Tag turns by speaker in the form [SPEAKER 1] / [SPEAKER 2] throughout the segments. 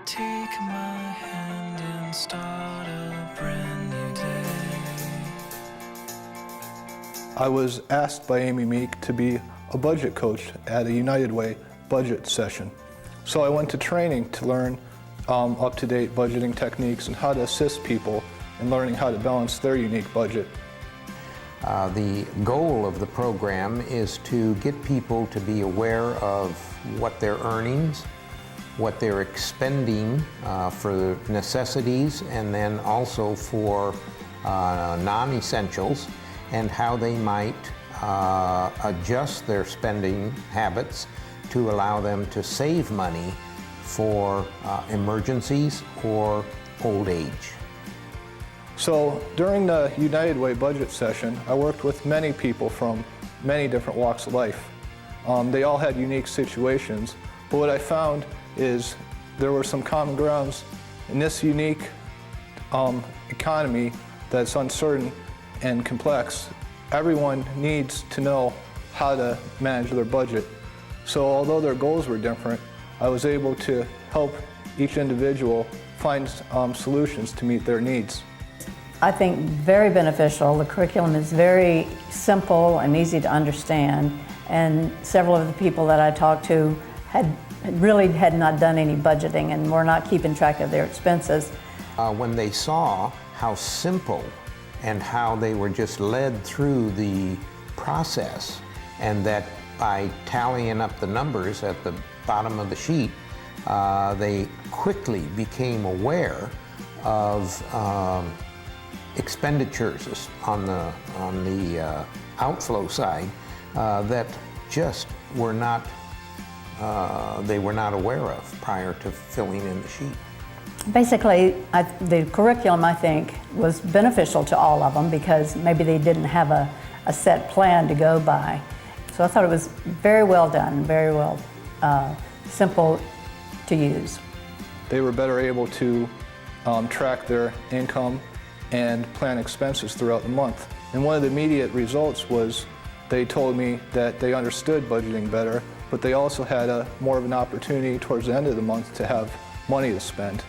[SPEAKER 1] Take my hand and start a brand new day.
[SPEAKER 2] I was asked by Amy Meek to be a budget coach at a United Way budget session. So I went to training to learn up-to-date budgeting techniques and how to assist people in learning how to balance their unique budget.
[SPEAKER 3] The goal of the program is to get people to be aware of what they're earnings, what they're expending for necessities, and then also for non-essentials, and how they might adjust their spending habits to allow them to save money for emergencies or old age.
[SPEAKER 2] So during the United Way budget session, I worked with many people from many different walks of life. They all had unique situations, but what I found is there were some common grounds in this unique economy that's uncertain and complex. Everyone needs to know how to manage their budget. So although their goals were different, I was able to help each individual find solutions to meet their needs.
[SPEAKER 4] I think very beneficial. The curriculum is very simple and easy to understand, and several of the people that I talked to had not done any budgeting and were not keeping track of their expenses.
[SPEAKER 3] When they saw how simple and how they were just led through the process, and that by tallying up the numbers at the bottom of the sheet, they quickly became aware of expenditures on the outflow side that just were not they were not aware of prior to filling in the sheet.
[SPEAKER 4] Basically, the curriculum, I think, was beneficial to all of them because maybe they didn't have a set plan to go by. So I thought it was very well done, very well simple to use.
[SPEAKER 2] They were better able to track their income and plan expenses throughout the month. And one of the immediate results was they told me that they understood budgeting better, but they also had more of an opportunity towards the end of the month to have money to spend.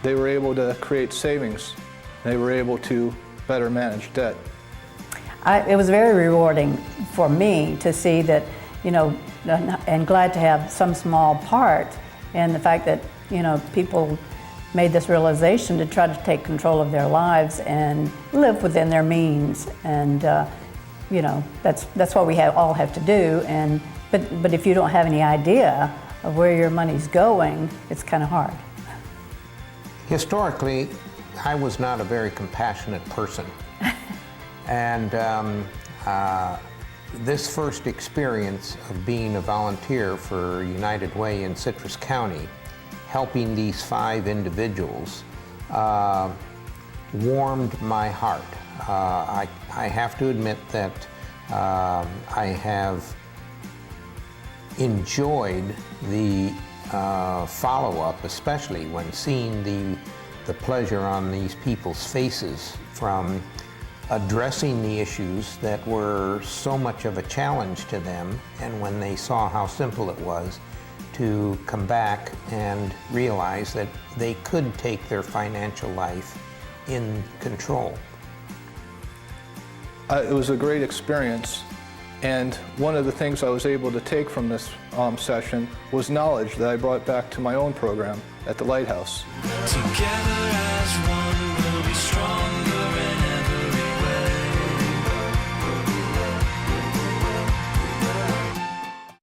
[SPEAKER 2] They were able to create savings. They were able to better manage debt.
[SPEAKER 4] It was very rewarding for me to see that, and glad to have some small part in the fact that, people made this realization to try to take control of their lives and live within their means. And, that's what we all have to do. But if you don't have any idea of where your money's going, it's kind of hard.
[SPEAKER 3] Historically, I was not a very compassionate person. And this first experience of being a volunteer for United Way in Citrus County, helping these 5 individuals, warmed my heart. I have to admit that I have enjoyed the follow-up, especially when seeing the pleasure on these people's faces from addressing the issues that were so much of a challenge to them, and when they saw how simple it was to come back and realize that they could take their financial life in control.
[SPEAKER 2] It was a great experience, and one of the things I was able to take from this session was knowledge that I brought back to my own program at the Lighthouse.
[SPEAKER 1] Together